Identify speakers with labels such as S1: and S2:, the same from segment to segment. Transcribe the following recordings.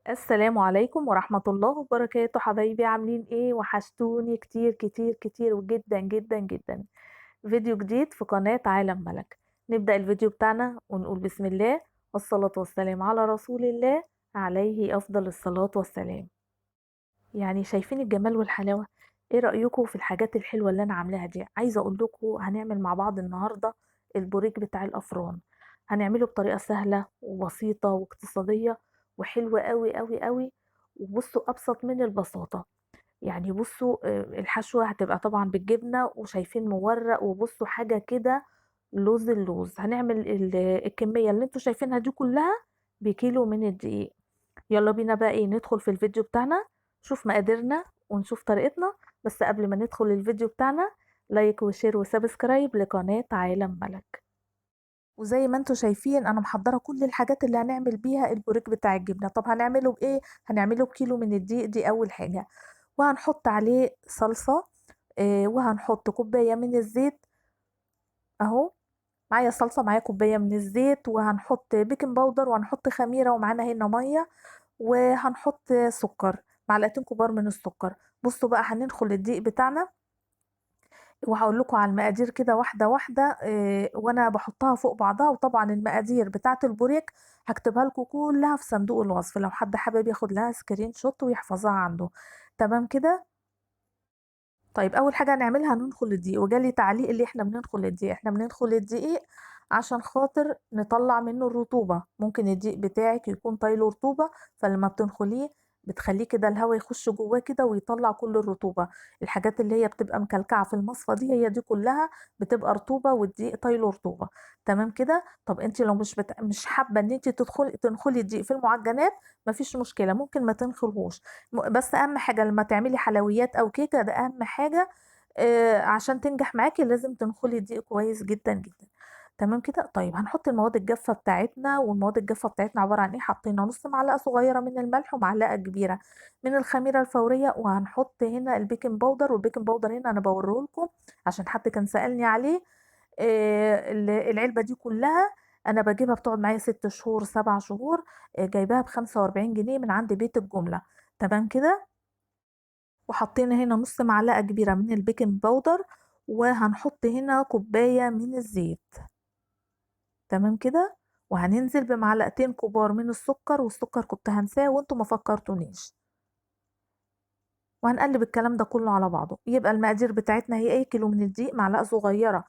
S1: السلام عليكم ورحمة الله وبركاته، حبايبي عاملين إيه؟ وحشتوني كتير كتير كتير وجدًا جدًا جدًا. فيديو جديد في قناة عالم ملك. نبدأ الفيديو بتاعنا ونقول بسم الله والصلاة والسلام على رسول الله عليه أفضل الصلاة والسلام. يعني شايفين الجمال والحلاوة؟ إيه رأيكم في الحاجات الحلوة اللي أنا عاملاها دي؟ عايزة أقول لكم هنعمل مع بعض النهاردة البوريك بتاع الأفران. هنعمله بطريقة سهلة وبسيطة واقتصادية وحلوة أوي أوي أوي. وبصوا أبسط من البساطة. يعني بصوا الحشوة هتبقى طبعا بالجبنة وشايفين مورق، وبصوا حاجة كده لوز اللوز. هنعمل الكمية اللي انتوا شايفينها دي كلها بكيلو من الدقيق. يلا بينا بقى ايه ندخل في الفيديو بتاعنا، نشوف مقاديرنا ونشوف طريقتنا. بس قبل ما ندخل الفيديو بتاعنا، لايك وشير وسبسكرايب لقناة عالم ملك. وزي ما انتوا شايفين انا محضرة كل الحاجات اللي هنعمل بيها البوريك بتاع الجبنة. طب هنعمله بايه؟ هنعمله بكيلو من الدقيق، دي اول حاجة. وهنحط عليه صلصة، وهنحط كوباية من الزيت اهو. معايا صلصة، معايا كوباية من الزيت، وهنحط بيكنج باودر، وهنحط خميرة، ومعانا هنا مية، وهنحط سكر، معلقتين كبار من السكر. بصوا بقى هندخل الدقيق بتاعنا، وهقول لكم على المقادير كده واحده واحده وانا بحطها فوق بعضها. وطبعا المقادير بتاعه البوريك هكتبها لكم كلها في صندوق الوصف لو حد حابب ياخد لها سكرين شوت ويحفظها عنده. تمام كده. طيب اول حاجه هنعملها هندخل الدقيق، وجالي تعليق اللي احنا بندخل الدقيق، احنا بندخل الدقيق عشان خاطر نطلع منه الرطوبه. ممكن الدقيق بتاعك يكون طايله رطوبه، فلما بتنخليه بتخليه كده الهواء يخش جواه كده ويطلع كل الرطوبه. الحاجات اللي هي بتبقى مكلكعه في المصفى دي، هي دي كلها بتبقى رطوبه، والدقيق طايله رطوبه. تمام كده. طب انت لو مش حابه ان انت تنخلي الدقيق في المعجنات، مفيش مشكله، ممكن ما تنخلهوش. بس اهم حاجه لما تعملي حلويات او كيكه، ده اهم حاجه. عشان تنجح معاكي لازم تنخلي الدقيق كويس جدا جدا. تمام كده. طيب هنحط المواد الجافه بتاعتنا، والمواد الجافه بتاعتنا عباره عن ايه؟ حطينا نص معلقه صغيره من الملح ومعلقه كبيره من الخميره الفوريه، وهنحط هنا البيكنج باودر. والبيكنج باودر هنا انا بوريه لكم عشان حد كان سألني عليه. العلبه دي كلها انا بجيبها، بتقعد معايا 6 شهور 7 شهور. جايباها ب45 جنيه من عند بيت الجمله. تمام كده. وحطينا هنا نص معلقة كبيرة من البيكنج باودر، وهنحط هنا كوباية من الزيت. تمام كده. وهننزل بمعلقتين كبار من السكر، والسكر كنت هنساه وانتوا ما فكرتونيش. وهنقلب الكلام ده كله على بعضه. يبقى المقادير بتاعتنا هي ايه؟ كيلو من الدقيق، معلقة صغيرة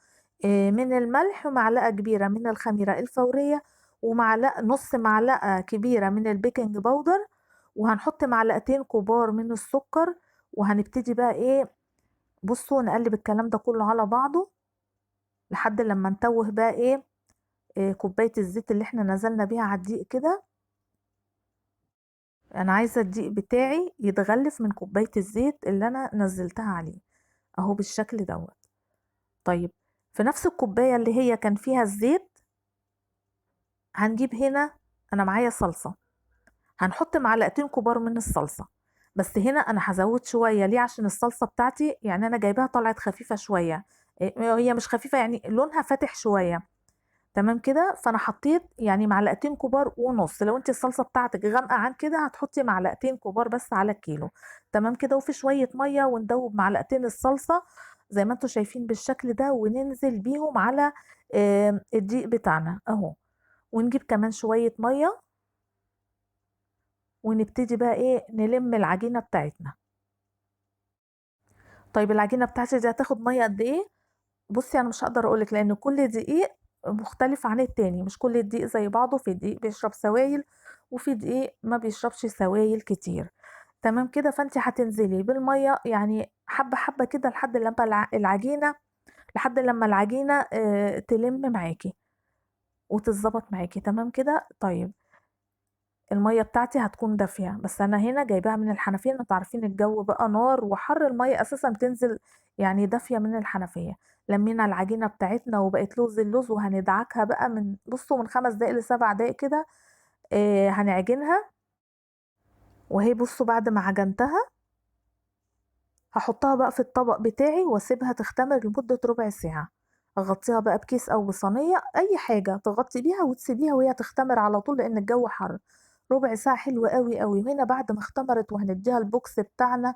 S1: من الملح، ومعلقة كبيرة من الخميرة الفورية، ومعلقة نص معلقة كبيرة من البيكنج باودر، وهنحط معلقتين كبار من السكر. وهنبتدي بقى ايه؟ بصوا نقلب الكلام ده كله على بعضه لحد لما نتوه بقى ايه، كوباية الزيت اللي احنا نزلنا بيها على الدقيق كده. انا عايزة الدقيق بتاعي يتغلف من كوباية الزيت اللي انا نزلتها عليه اهو بالشكل دوت. طيب في نفس الكوباية اللي هي كان فيها الزيت هنجيب هنا، انا معايا صلصة، هنحط معلقتين كبار من الصلصة. بس هنا انا هزود شوية ليه؟ عشان الصلصة بتاعتي يعني انا جايباها طلعت خفيفة شوية. هي مش خفيفة، يعني لونها فاتح شوية. تمام كده. فانا حطيت يعني معلقتين كبار ونص. لو انت الصلصه بتاعتك غامقه عن كده هتحطي معلقتين كبار بس على الكيلو. تمام كده. وفي شويه ميه وندوب معلقتين الصلصه زي ما انتم شايفين بالشكل ده، وننزل بيهم على الدقيق بتاعنا اهو. ونجيب كمان شويه ميه، ونبتدي بقى ايه نلم العجينه بتاعتنا. طيب العجينه بتاعتي دي هتاخد ميه قد ايه؟ بصي انا مش هقدر اقولك، لان كل دقيق مختلف عن التاني. مش كل الدقيق زي بعضه، في دقيق بيشرب سوائل وفي دقيق ما بيشربش سوائل كتير. تمام كده. فانت هتنزلي بالميه يعني حبه حبه كده لحد لما العجينه، لحد لما العجينه تلم معاكي وتتظبط معاكي. تمام كده. طيب الميه بتاعتي هتكون دافيه، بس انا هنا جايباها من الحنفيه. انتوا عارفين الجو بقى نار وحر، الميه اساسا بتنزل يعني دافيه من الحنفيه. لمينا العجينه بتاعتنا وبقت لوز اللوز، وهندعكها بقى من بصوا من 5 دقايق ل7 دقايق كده. هنعجنها. وهي بصوا بعد ما عجنتها هحطها بقى في الطبق بتاعي واسيبها تختمر لمده ربع ساعه. اغطيها بقى بكيس او بصينيه، اي حاجه تغطي بيها وتسيبيها وهي تختمر على طول لان الجو حر. ربع ساعة حلو قوي قوي. وهنا بعد ما اختمرت وهنديها البوكس بتاعنا،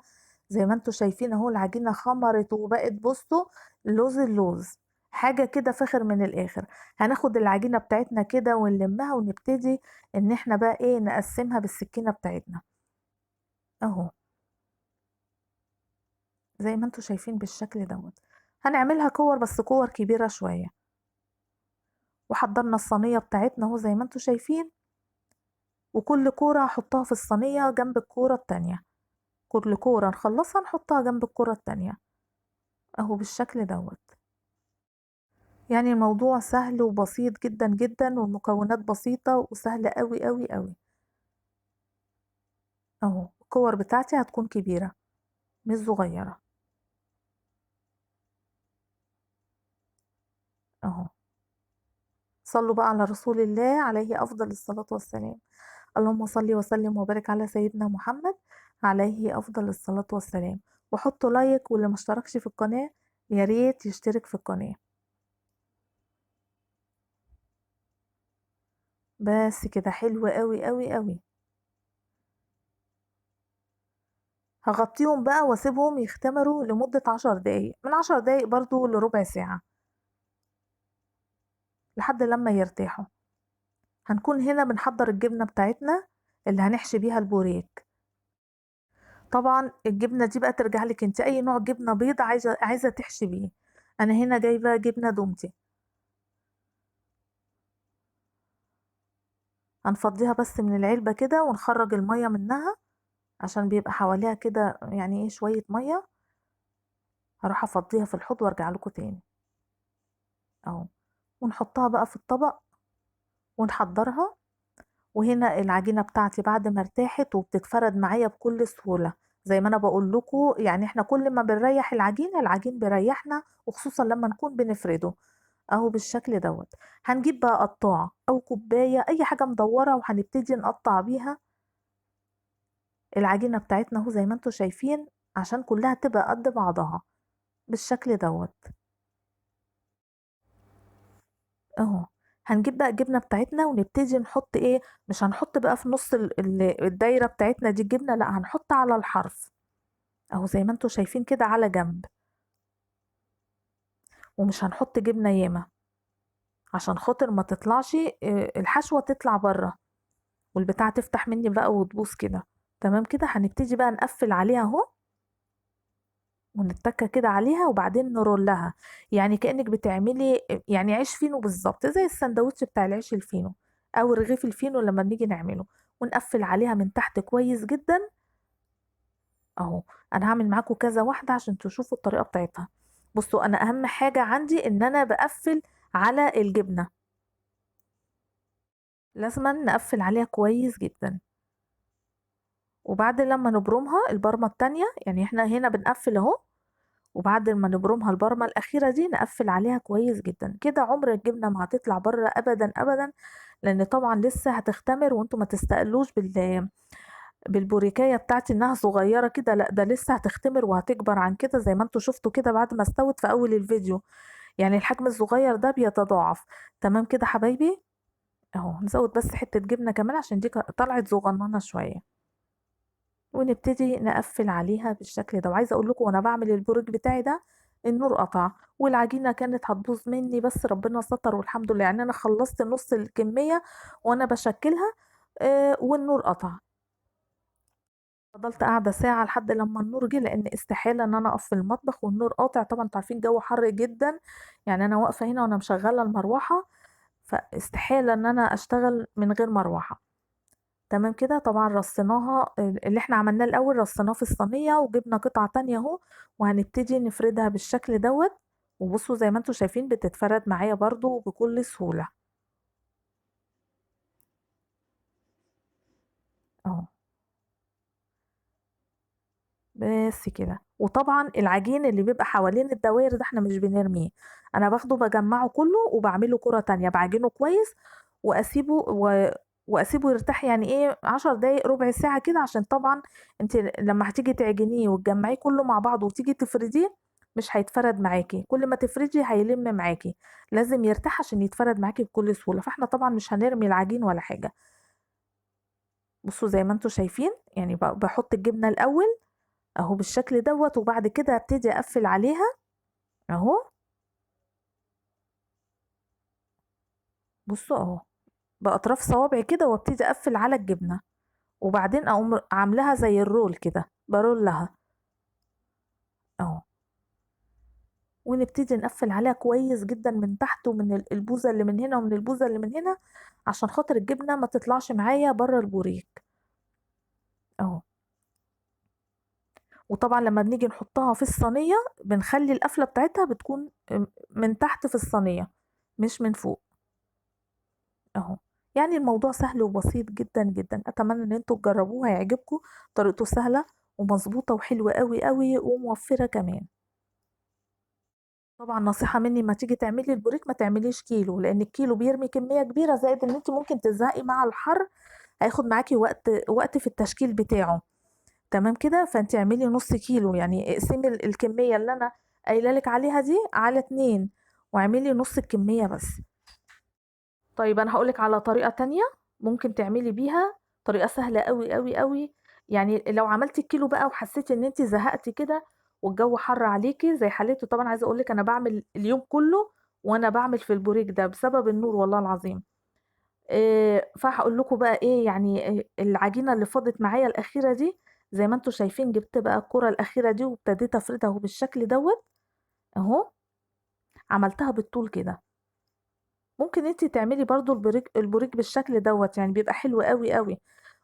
S1: زي ما انتوا شايفين اهو العجينة خمرت وبقت بصوا لوز اللوز، حاجة كده فاخر من الآخر. هناخد العجينة بتاعتنا كده ونلمها ونبتدي ان احنا بقى ايه نقسمها بالسكينة بتاعتنا اهو، زي ما انتوا شايفين بالشكل دوت. هنعملها كور بس كور كبيرة شوية. وحضرنا الصينية بتاعتنا اهو زي ما انتوا شايفين، وكل كورة هحطها في الصينية جنب الكورة التانية، كل كورة نخلصها نحطها جنب الكورة التانية اهو بالشكل دوت. يعني الموضوع سهل وبسيط جدا جدا، والمكونات بسيطة وسهلة قوي قوي قوي اهو. الكور بتاعتي هتكون كبيرة مش صغيرة اهو. صلوا بقى على رسول الله عليه أفضل الصلاة والسلام. اللهم صل وسلم وبارك على سيدنا محمد عليه أفضل الصلاة والسلام. وحطوا لايك، واللي ما اشتركش في القناة يا ريت يشترك في القناة. بس كده حلو قوي قوي قوي. هغطيهم بقى واسيبهم يختمروا لمدة 10 دقايق، من 10 دقايق برضو لربع ساعة لحد لما يرتاحوا. هنكون هنا بنحضر الجبنة بتاعتنا اللي هنحشي بيها البوريك. طبعا الجبنة دي بقى ترجع لك انت، اي نوع جبنة بيض عايزة تحشي بيه. انا هنا جايبة جبنة دومتي. هنفضيها بس من العلبة كده ونخرج المية منها، عشان بيبقى حواليها كده يعني ايه شوية مية. هروح افضيها في الحوض وارجع لكم تاني اهو. ونحطها بقى في الطبق ونحضرها. وهنا العجينة بتاعتي بعد ما ارتاحت وبتتفرد معايا بكل سهولة، زي ما انا بقول لكم يعني احنا كل ما بنريح العجين العجين بيريحنا، وخصوصا لما نكون بنفرده اهو بالشكل دوت. هنجيب بقى قطاعة او كوباية اي حاجة مدورة وهنبتدي نقطع بيها العجينة بتاعتنا اهو زي ما انتوا شايفين، عشان كلها تبقى قد بعضها بالشكل دوت اهو. هنجيب بقى الجبنة بتاعتنا ونبتدي نحط ايه، مش هنحط بقى في نص الدايرة بتاعتنا دي الجبنة، لا هنحط على الحرف اهو زي ما انتوا شايفين كده على جنب. ومش هنحط جبنة ياما عشان خاطر ما تطلعش الحشوة تطلع بره والبتاعة تفتح مني بقى وتبوظ كده. تمام كده هنبتدي بقى نقفل عليها اهو، ونتكة كده عليها وبعدين نرولها. يعني كأنك بتعملي يعني عيش فينو بالظبط، زي السندوتش بتاع العيش الفينو او رغيف الفينو لما بنيجي نعمله. ونقفل عليها من تحت كويس جدا اهو. انا هعمل معاكم كذا واحدة عشان تشوفوا الطريقة بتاعتها. بصوا انا اهم حاجة عندي ان انا بقفل على الجبنة، لازم نقفل عليها كويس جدا. وبعد لما نبرمها البرمة التانية، يعني احنا هنا بنقفل اهو، وبعد ما نبرمها البرمة الأخيرة دي نقفل عليها كويس جدا كده. عمر الجبنة ما هتطلع بره أبدا أبدا، لأن طبعا لسه هتختمر، وانتوا ما تستقلوش بالبوريكاية بتاعتي انها صغيرة كده، لا ده لسه هتختمر وهتكبر عن كده زي ما انتوا شفتوا كده بعد ما استوت في أول الفيديو. يعني الحجم الصغير ده بيتضاعف. تمام كده حبايبي اهو. نزود بس حتة جبنة كمان عشان دي طلعت صغننة شوية. ونبتدي نقفل عليها بالشكل ده. وعايزه اقول لكم وانا بعمل البورج بتاعي ده النور قطع والعجينه كانت هتبوظ مني، بس ربنا ستر والحمد لله. يعني انا خلصت نص الكميه وانا بشكلها والنور قطع. فضلت قاعده ساعه لحد لما النور جه، لان استحاله ان انا اقف في المطبخ والنور قاطع. طبعا انتوا عارفين الجو حر جدا، يعني انا واقفه هنا وانا مشغله المروحه، فاستحاله ان انا اشتغل من غير مروحه. تمام كده. طبعا رصيناها اللي احنا عملناه الاول رصيناه في الصينيه وجبنا قطعه تانية اهو، وهنبتدي نفردها بالشكل دوت. وبصوا زي ما انتوا شايفين بتتفرد معايا برضو بكل سهوله اهو. بس كده. وطبعا العجين اللي بيبقى حوالين الدوائر ده احنا مش بنرميه، انا باخده بجمعه كله وبعمله كرة تانية بعجنه كويس واسيبه واسيبه يرتاح يعني ايه 10 دقايق ربع ساعة كده. عشان طبعا انت لما هتيجي تعجنيه وتجمعيه كله مع بعض وتيجي تفرديه مش هيتفرد معاكي، كل ما تفردي هيلم معاكي. لازم يرتاح عشان يتفرد معاكي بكل سهولة. فاحنا طبعا مش هنرمي العجين ولا حاجة. بصوا زي ما انتوا شايفين، يعني بحط الجبنة الأول اهو بالشكل دوت، وبعد كده ابتدي اقفل عليها اهو. بصوا اهو بأطراف صوابعي كده، وابتدي اقفل على الجبنة، وبعدين اقوم عاملاها زي الرول كده، برولها اهو. ونبتدي نقفل عليها كويس جدا من تحت، ومن البوزة اللي من هنا ومن البوزة اللي من هنا، عشان خاطر الجبنة ما تطلعش معايا بره البوريك اهو. وطبعا لما بنيجي نحطها في الصينية بنخلي القفلة بتاعتها بتكون من تحت في الصينية، مش من فوق اهو. يعني الموضوع سهل وبسيط جدا جدا، اتمنى ان انتوا تجربوه هيعجبكم. طريقته سهلة ومظبوطة وحلوة قوي قوي وموفرة كمان. طبعا نصيحة مني، ما تيجي تعملي البوريك ما تعمليش كيلو، لان الكيلو بيرمي كمية كبيرة، زائد ان انت ممكن تزهقي مع الحر، هياخد معاكي وقت في التشكيل بتاعه. تمام كده، فانت اعملي نص كيلو، يعني اقسمي الكمية اللي انا قايله لك عليها دي على 2، واعملي نص الكمية بس. طيب انا هقولك على طريقة تانية ممكن تعملي بيها، طريقة سهلة قوي قوي قوي. يعني لو عملتي الكيلو بقى وحسيتي ان انت زهقتي كده والجو حر عليكي زي حالته، طبعا عايزة اقولك انا بعمل اليوم كله وانا بعمل في البوريك ده بسبب النور والله العظيم. فهقول لكم بقى ايه، يعني العجينة اللي فاضت معايا الاخيرة دي، زي ما انتوا شايفين جبت بقى الكرة الاخيرة دي وابتديت افردها اهو بالشكل دوت اهو. عملتها بالطول كده. ممكن انتي تعملي برضو البوريك بالشكل دوت، يعني بيبقى حلو قوي قوي.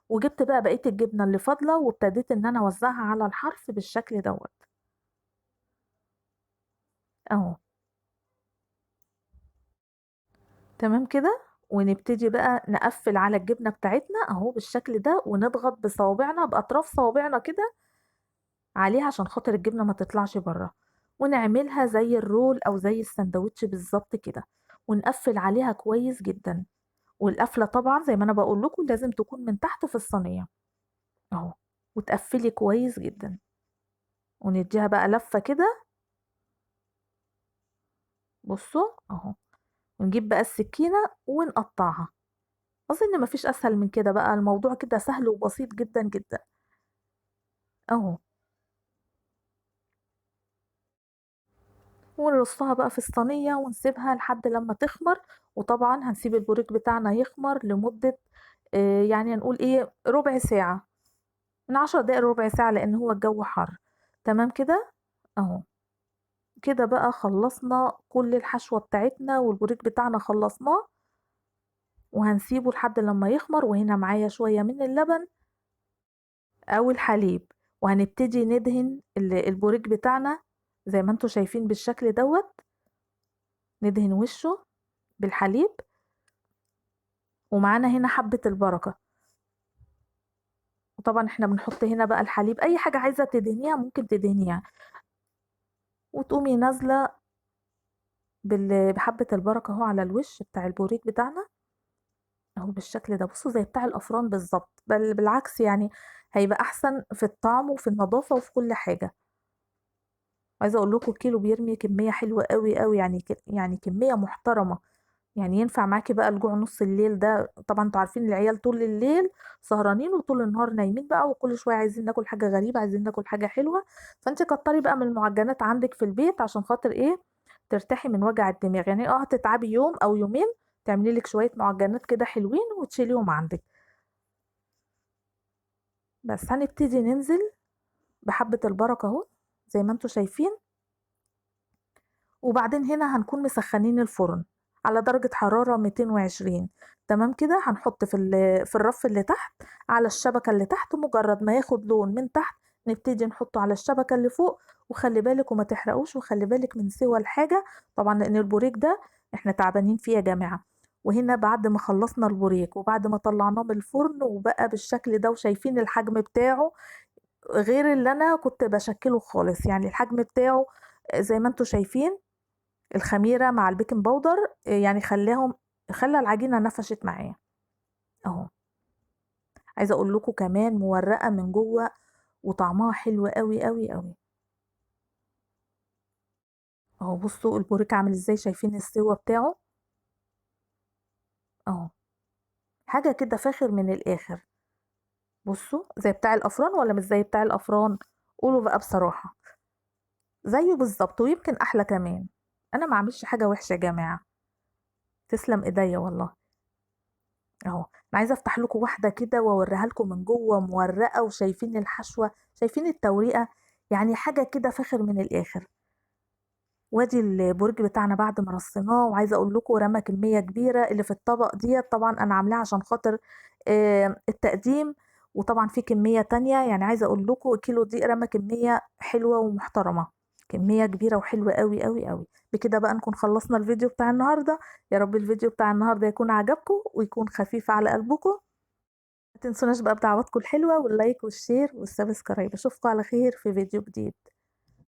S1: وجبت بقى بقية الجبنة اللي فاضلة وابتديت ان انا اوزعها على الحرف بالشكل دوت اهو. تمام كده. ونبتدي بقى نقفل على الجبنة بتاعتنا اهو بالشكل ده، ونضغط بصوابعنا بأطراف صوابعنا كده عليها عشان خاطر الجبنة ما تطلعش بره، ونعملها زي الرول او زي السندوتش بالظبط كده، ونقفل عليها كويس جدا. والقفلة طبعا زي ما انا بقول لكم لازم تكون من تحت في الصينية اهو، وتقفلي كويس جدا، ونديها بقى لفة كده. بصوا اهو. ونجيب بقى السكينة ونقطعها. اظن مفيش اسهل من كده بقى، الموضوع كده سهل وبسيط جدا جدا اهو. ونرصها بقى في الصينية ونسيبها لحد لما تخمر. وطبعا هنسيب البوريك بتاعنا يخمر لمدة يعني هنقول ايه ربع ساعة، من 10 دقايق ربع ساعة، لان هو الجو حر. تمام كده اهو. كده بقى خلصنا كل الحشوة بتاعتنا والبوريك بتاعنا خلصناه، وهنسيبه لحد لما يخمر. وهنا معايا شوية من اللبن او الحليب، وهنبتدي ندهن البوريك بتاعنا زي ما انتوا شايفين بالشكل دوت. ندهن وشه بالحليب، ومعانا هنا حبة البركة. وطبعا احنا بنحط هنا بقى الحليب، اي حاجة عايزة تدهنيها ممكن تدهنيها. وتقومي نازلة بحبة البركة اهو على الوش بتاع البوريك بتاعنا اهو بالشكل ده. بصوا زي بتاع الافران بالظبط، بل بالعكس يعني هيبقى احسن في الطعم وفي النظافة وفي كل حاجة. عايزة اقول لكم الكيلو بيرمي كمية حلوة قوي قوي، يعني يعني كمية محترمة. يعني ينفع معاكي بقى الجوع نص الليل ده، طبعا انتوا عارفين العيال طول الليل سهرانين وطول النهار نايمين بقى، وكل شوية عايزين ناكل حاجة غريبة، عايزين ناكل حاجة حلوة. فانت كتري بقى من المعجنات عندك في البيت عشان خاطر ايه، ترتاحي من وجع الدماغ. يعني هتتعبي يوم او يومين تعملي لك شوية معجنات كده حلوين وتشيليهم عندك. بس هنبتدي ننزل بحبة البركة اهو زي ما انتوا شايفين. وبعدين هنا هنكون مسخنين الفرن على درجة حرارة 220. تمام كده. هنحط في الرف اللي تحت على الشبكة اللي تحت، مجرد ما ياخد لون من تحت نبتدي نحطه على الشبكة اللي فوق. وخلي بالك وما تحرقوش، وخلي بالك من سوى الحاجة طبعا، لأن البوريك ده احنا تعبانين فيه يا جماعة. وهنا بعد ما خلصنا البوريك وبعد ما طلعناه من الفرن وبقى بالشكل ده وشايفين الحجم بتاعه، غير اللي انا كنت بشكله خالص، يعني الحجم بتاعه زي ما انتوا شايفين. الخميرة مع البيكنج باودر يعني خلى العجينة نفشت معايا اهو. عايزة اقول لكم كمان مورقة من جوه وطعمها حلو قوي قوي قوي اهو. بصوا البوريك عامل ازاي، شايفين السوا بتاعه اهو. حاجة كده فاخر من الاخر. بصوا زي بتاع الأفران ولا مش زي بتاع الأفران؟ قولوا بقى بصراحة. زيه بالظبط ويمكن أحلى كمان. أنا ما عملش حاجة وحشة يا جماعة. تسلم إيديا والله. أهو. أنا عايزة أفتح لكم واحدة كده وأوريها لكم من جوه مورقة، وشايفين الحشوة، شايفين التوريقة، يعني حاجة كده فاخر من الآخر. وادي البرج بتاعنا بعد ما رصيناه، وعايزه اقول لكم رمى كميه كبيره اللي في الطبق ديت، طبعا انا عاملاه عشان خاطر التقديم. وطبعا في كميه تانية، يعني عايزه اقول لكم الكيلو دي رمى كميه حلوه ومحترمه، كميه كبيره وحلوه قوي قوي قوي. بكده بقى نكون خلصنا الفيديو بتاع النهارده. يا رب الفيديو بتاع النهارده يكون عجبكم ويكون خفيف على قلبكم. ما تنسوناش بقى بدعواتكم الحلوه واللايك والشير والسبسكرايب. اشوفكم على خير في فيديو جديد.